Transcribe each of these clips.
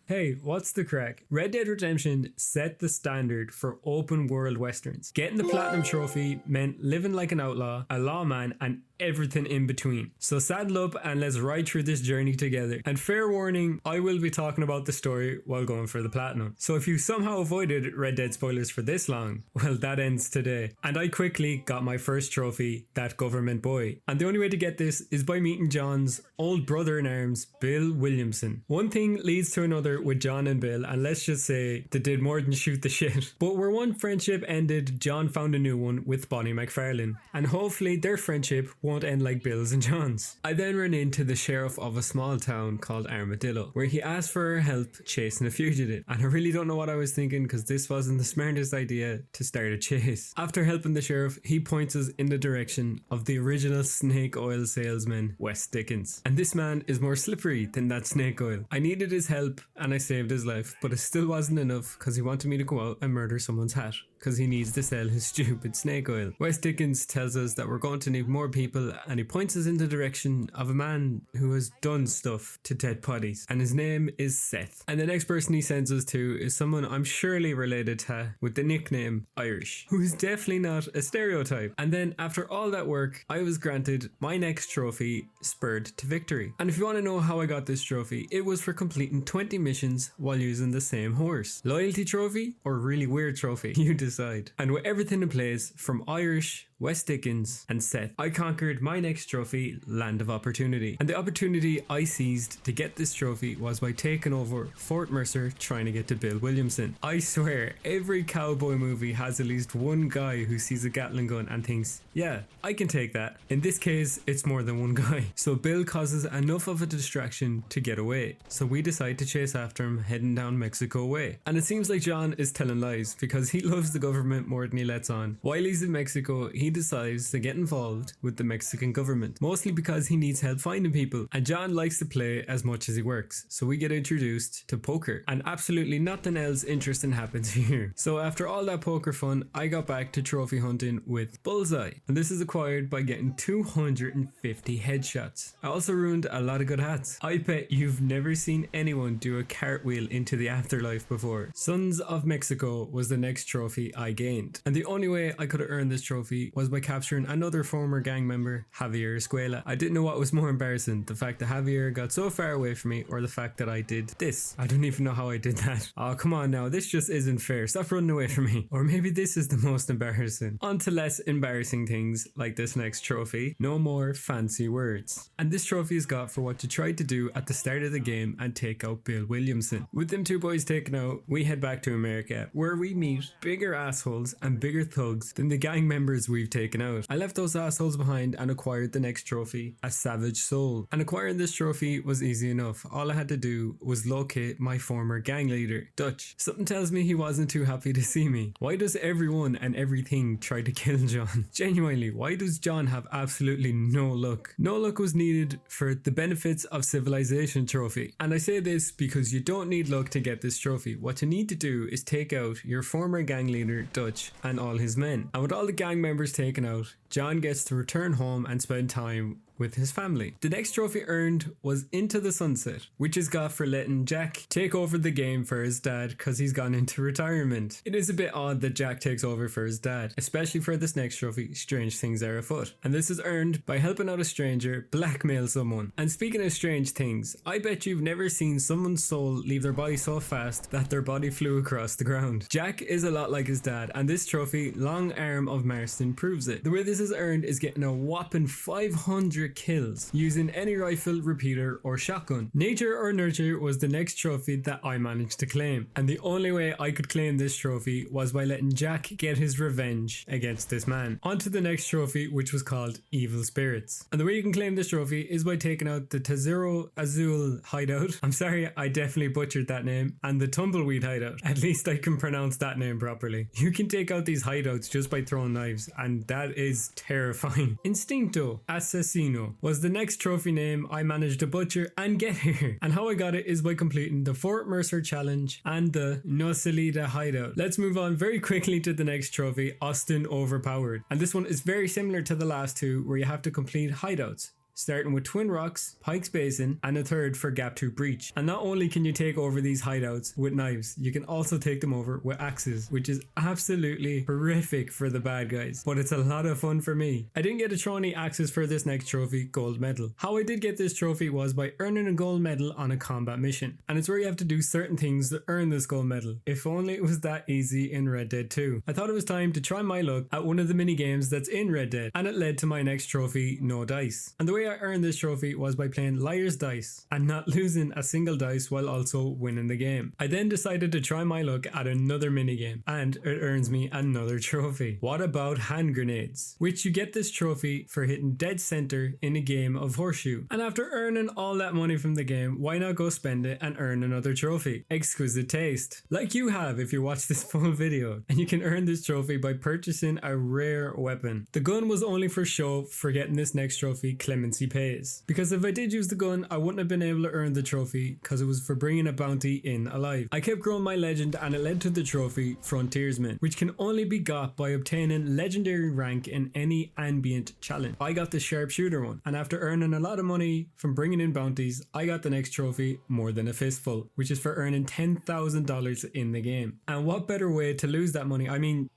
Hey, what's the crack? Red Dead Redemption set the standard for open world westerns. Getting the platinum trophy meant living like an outlaw, a lawman, and everything in between. So saddle up and let's ride through this journey together. And fair warning, I will be talking about the story while going for the platinum. So if you somehow avoided Red Dead spoilers for this long, well, that ends today. And I quickly got my first trophy, that government boy. And the only way to get this is by meeting John's old brother in arms, Bill Williamson. One thing leads to another with John and Bill, and let's just say they did more than shoot the shit. But where one friendship ended, John found a new one with Bonnie McFarlane. And hopefully their friendship won't end like Bill's and John's. I then ran into the sheriff of a small town called Armadillo, where he asked for her help chasing a fugitive. And I really don't know what I was thinking, because this wasn't the smartest idea to start a chase. After helping the sheriff, he points us in the direction of the original snake oil salesman, Wes Dickens. And this man is more slippery than that snake oil. I needed his help and I saved his life, but it still wasn't enough because he wanted me to go out and murder someone's hat because he needs to sell his stupid snake oil. Wes Dickens tells us that we're going to need more people, and he points us in the direction of a man who has done stuff to dead bodies, and his name is Seth. And the next person he sends us to is someone I'm surely related to with the nickname Irish, who is definitely not a stereotype. And then after all that work, I was granted my next trophy, Spurred to Victory. And if you want to know how I got this trophy, it was for completing 20 missions while using the same horse. Loyalty trophy or really weird trophy? You decide. And with everything in place from Irish, Wes Dickens and Seth, I conquered my next trophy, Land of Opportunity. And the opportunity I seized to get this trophy was by taking over Fort Mercer trying to get to Bill Williamson. I swear, every cowboy movie has at least one guy who sees a gatling gun and thinks, yeah, I can take that. In this case, it's more than one guy. So Bill causes enough of a distraction to get away. So we decide to chase after him, heading down Mexico way. And it seems like John is telling lies because he loves the government more than he lets on. While he's in Mexico, he decides to get involved with the Mexican government, mostly because he needs help finding people, and John likes to play as much as he works, so we get introduced to poker, and absolutely nothing else interesting happens here. So after all that poker fun, I got back to trophy hunting with Bullseye, and this is acquired by getting 250 headshots. I also ruined a lot of good hats. I bet you've never seen anyone do a cartwheel into the afterlife before. Sons of Mexico was the next trophy I gained, and the only way I could have earned this trophy was by capturing another former gang member, Javier Escuela. I didn't know what was more embarrassing, the fact that Javier got so far away from me, or the fact that I did this. I don't even know how I did that. Oh, come on now, this just isn't fair. Stop running away from me. Or maybe this is the most embarrassing. On to less embarrassing things, like this next trophy. No more fancy words. And this trophy is got for what you tried to do at the start of the game and take out Bill Williamson. With them two boys taken out, we head back to America, where we meet bigger assholes and bigger thugs than the gang members we've taken out. I left those assholes behind and acquired the next trophy, a Savage Soul. And acquiring this trophy was easy enough. All I had to do was locate my former gang leader, Dutch. Something tells me he wasn't too happy to see me. Why does everyone and everything try to kill John? Genuinely, why does John have absolutely no luck? No luck was needed for the Benefits of Civilization trophy. And I say this because you don't need luck to get this trophy. What you need to do is take out your former gang leader, Dutch, and all his men. And with all the gang members taken out, John gets to return home and spend time with his family. The next trophy earned was Into the Sunset, which is got for letting Jack take over the game for his dad because he's gone into retirement. It is a bit odd that Jack takes over for his dad, especially for this next trophy, Strange Things Are Afoot. And this is earned by helping out a stranger blackmail someone. And speaking of strange things, I bet you've never seen someone's soul leave their body so fast that their body flew across the ground. Jack is a lot like his dad, and this trophy, Long Arm of Marston, proves it. The way this is earned is getting a whopping 500 kills using any rifle, repeater or shotgun. Nature or Nurture was the next trophy that I managed to claim, and the only way I could claim this trophy was by letting Jack get his revenge against this man. On to the next trophy, which was called Evil Spirits, and the way you can claim this trophy is by taking out the Tazero Azul hideout. I'm sorry, I definitely butchered that name, and the Tumbleweed hideout. At least I can pronounce that name properly. You can take out these hideouts just by throwing knives, and that is terrifying. Instinto Assassino was the next trophy name I managed to butcher and get here, and how I got it is by completing the Fort Mercer challenge and the No Salida hideout. Let's move on very quickly to the next trophy, Austin Overpowered, and this one is very similar to the last two, where you have to complete hideouts. starting with Twin Rocks, Pikes Basin, and a third for Gap 2 Breach. And not only can you take over these hideouts with knives, you can also take them over with axes, which is absolutely horrific for the bad guys, but it's a lot of fun for me. I didn't get to throw any axes for this next trophy, gold medal. How I did get this trophy was by earning a gold medal on a combat mission, and it's where you have to do certain things to earn this gold medal. If only it was that easy in Red Dead 2. I thought it was time to try my luck at one of the mini games that's in Red Dead, and it led to my next trophy, no dice. And the way I earned this trophy was by playing Liar's Dice and not losing a single dice while also winning the game. I then decided to try my luck at another mini game, and it earns me another trophy. What about hand grenades? Which you get this trophy for hitting dead center in a game of Horseshoe. And after earning all that money from the game, why not go spend it and earn another trophy? Exquisite taste. Like you have if you watch this full video. And you can earn this trophy by purchasing a rare weapon. The gun was only for show for getting this next trophy, Clemency Pays. Because if I did use the gun, I wouldn't have been able to earn the trophy because it was for bringing a bounty in alive. I kept growing my legend and it led to the trophy, Frontiersman, which can only be got by obtaining legendary rank in any ambient challenge. I got the sharpshooter one, and after earning a lot of money from bringing in bounties, I got the next trophy, More Than a Fistful, which is for earning $10,000 in the game. And what better way to lose that money,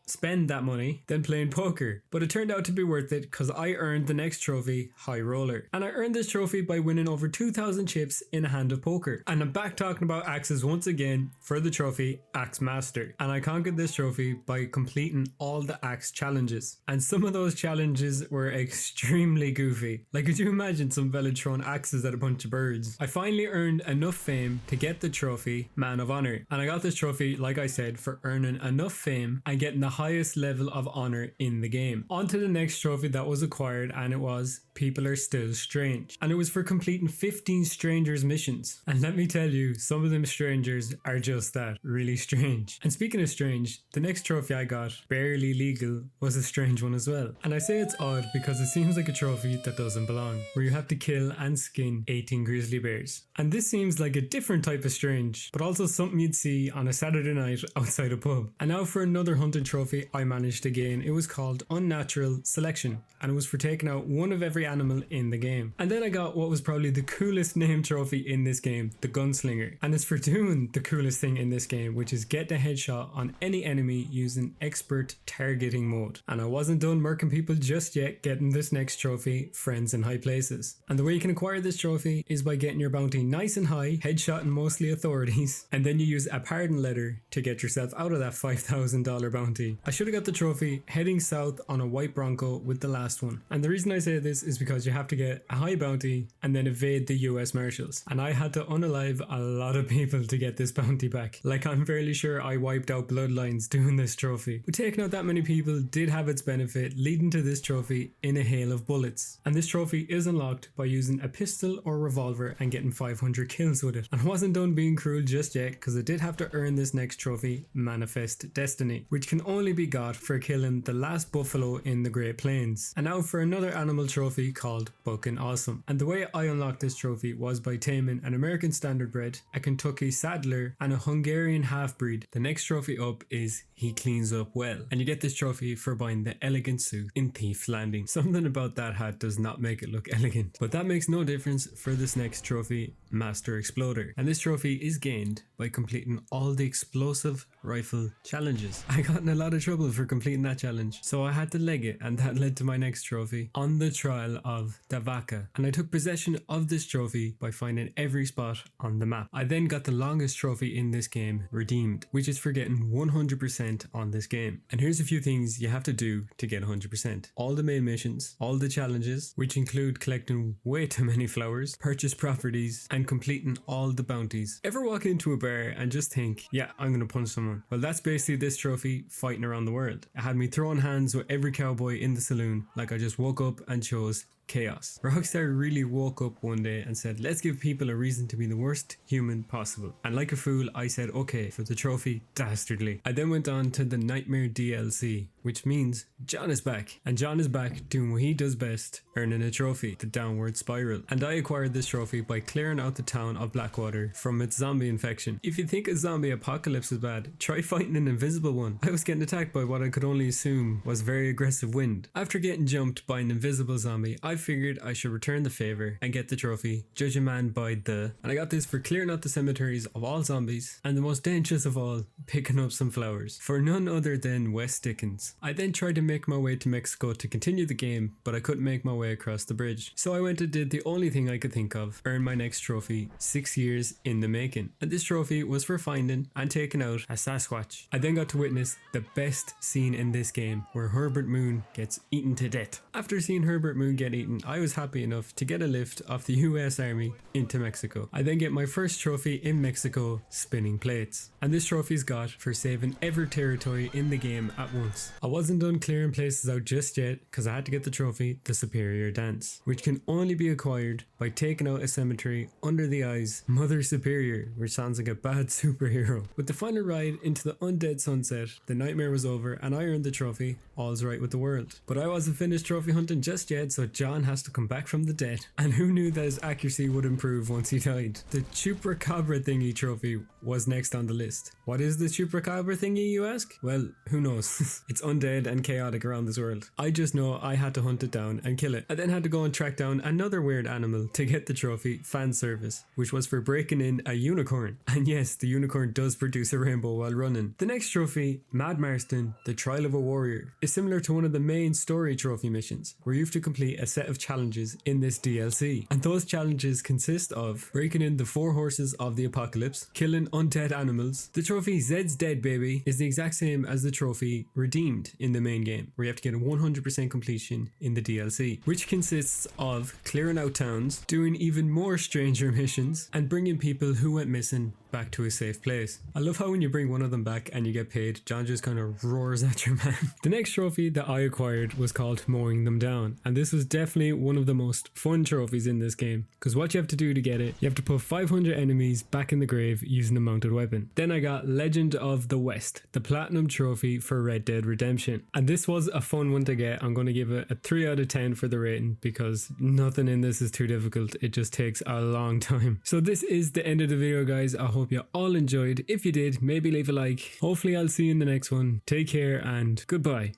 spend that money, than playing poker? But it turned out to be worth it because I earned the next trophy, High Roller. And I earned this trophy by winning over 2,000 chips in a hand of poker. And I'm back talking about axes once again for the trophy, Axe Master. And I conquered this trophy by completing all the axe challenges. And some of those challenges were extremely goofy. Like, could you imagine some fella throwing axes at a bunch of birds? I finally earned enough fame to get the trophy, Man of Honor. And I got this trophy, like I said, for earning enough fame and getting the highest level of honor in the game. On to the next trophy that was acquired, and it was People Are Still Strange. And it was for completing 15 strangers missions. And let me tell you, some of them strangers are just that, really strange. And speaking of strange, the next trophy I got, Barely Legal, was a strange one as well. And I say it's odd because it seems like a trophy that doesn't belong, where you have to kill and skin 18 grizzly bears. And this seems like a different type of strange, but also something you'd see on a Saturday night outside a pub. And now for another hunting trophy I managed to gain. It was called Unnatural Selection, and it was for taking out one of every animal in the game. And then I got what was probably the coolest name trophy in this game, the Gunslinger. And it's for doing the coolest thing in this game, which is get the headshot on any enemy using expert targeting mode. And I wasn't done murking people just yet, getting this next trophy, Friends in High Places. And the way you can acquire this trophy is by getting your bounty nice and high, headshotting mostly authorities, and then you use a pardon letter to get yourself out of that $5,000 bounty. I should have got the trophy heading south on a white Bronco with the last one. And the reason I say this is because you have to get a high bounty and then evade the US Marshals. And I had to unalive a lot of people to get this bounty back. Like, I'm fairly sure I wiped out bloodlines doing this trophy. But taking out that many people did have its benefit, leading to this trophy in a hail of bullets. And this trophy is unlocked by using a pistol or revolver and getting 500 kills with it. And I wasn't done being cruel just yet, because I did have to earn this next trophy, Manifest Destiny, which can only be got for killing the last buffalo in the Great Plains. And now for another animal trophy called Bucking Awesome. And the way I unlocked this trophy was by taming an American Standardbred, a Kentucky Saddler, and a Hungarian half-breed. The next trophy up is He Cleans Up Well, and you get this trophy for buying the elegant suit in Thief's Landing. Something about that hat does not make it look elegant, but that makes no difference for this next trophy, Master Exploder. And this trophy is gained by completing all the explosive rifle challenges. I got in a lot of trouble for completing that challenge, so I had to leg it, and that led to my next trophy, On the Trial of Davaka. And I took possession of this trophy by finding every spot on the map. I then got the longest trophy in this game redeemed, which is for getting 100% on this game. And here's a few things you have to do to get 100%. All the main missions, all the challenges, which include collecting way too many flowers, purchase properties, and completing all the bounties. Ever walk into a bar and just think, yeah, I'm gonna punch someone? Well, that's basically this trophy fighting around the world. It had me throwing hands with every cowboy in the saloon, like I just woke up and chose chaos. Rockstar really woke up one day and said, let's give people a reason to be the worst human possible. And like a fool, I said, okay, for the trophy, dastardly. I then went on to the Nightmare DLC, which means John is back. And John is back doing what he does best, earning a trophy, the Downward Spiral. And I acquired this trophy by clearing out the town of Blackwater from its zombie infection. If you think a zombie apocalypse is bad, try fighting an invisible one. I was getting attacked by what I could only assume was very aggressive wind. After getting jumped by an invisible zombie, I figured I should return the favor and get the trophy, judge a man by the, and I got this for clearing out the cemeteries of all zombies, and the most dangerous of all, picking up some flowers, for none other than Wes Dickens. I then tried to make my way to Mexico to continue the game, but I couldn't make my way across the bridge. So I went and did the only thing I could think of, earn my next trophy, 6 years in the making. And this trophy was for finding and taking out a Sasquatch. I then got to witness the best scene in this game, where Herbert Moon gets eaten to death. After seeing Herbert Moon get eaten, I was happy enough to get a lift off the US Army into Mexico. I then get my first trophy in Mexico, spinning plates. And this trophy's got for saving every territory in the game at once. I wasn't done clearing places out just yet, because I had to get the trophy, the Superior Dance, which can only be acquired by taking out a cemetery under the eyes Mother Superior, which sounds like a bad superhero. With the final ride into the Undead sunset, the nightmare was over and I earned the trophy. All's right with the world. But I wasn't finished trophy hunting just yet, so John has to come back from the dead. And who knew that his accuracy would improve once he died? The Chupacabra thingy trophy was next on the list. What is the Chupacabra thingy, you ask? Well, who knows? It's undead and chaotic around this world. I just know I had to hunt it down and kill it. I then had to go and track down another weird animal to get the trophy, Fan Service, which was for breaking in a unicorn. And yes, the unicorn does produce a rainbow while running. The next trophy, Mad Marston, the Trial of a Warrior, is similar to one of the main story trophy missions, where you have to complete a set of challenges in this DLC. And those challenges consist of breaking in the 4 horses of the apocalypse, killing undead animals. The trophy Zed's Dead Baby is the exact same as the trophy Redeemed in the main game, where you have to get a 100% completion in the DLC, which consists of clearing out towns, doing even more stranger missions, and bringing people who went missing back to a safe place. I love how when you bring one of them back and you get paid, John just kind of roars at your man. The next trophy that I acquired was called Mowing Them Down, and this was definitely one of the most fun trophies in this game, because what you have to do to get it, you have to put 500 enemies back in the grave using a mounted weapon. Then I got Legend of the West, the platinum trophy for Red Dead Redemption, and this was a fun one to get. I'm going to give it a 3 out of 10 for the rating, because nothing in this is too difficult. It just takes a long time. So this is the end of the video, guys. I hope you all enjoyed. If you did, maybe leave a like. Hopefully I'll see you in the next one. Take care and goodbye.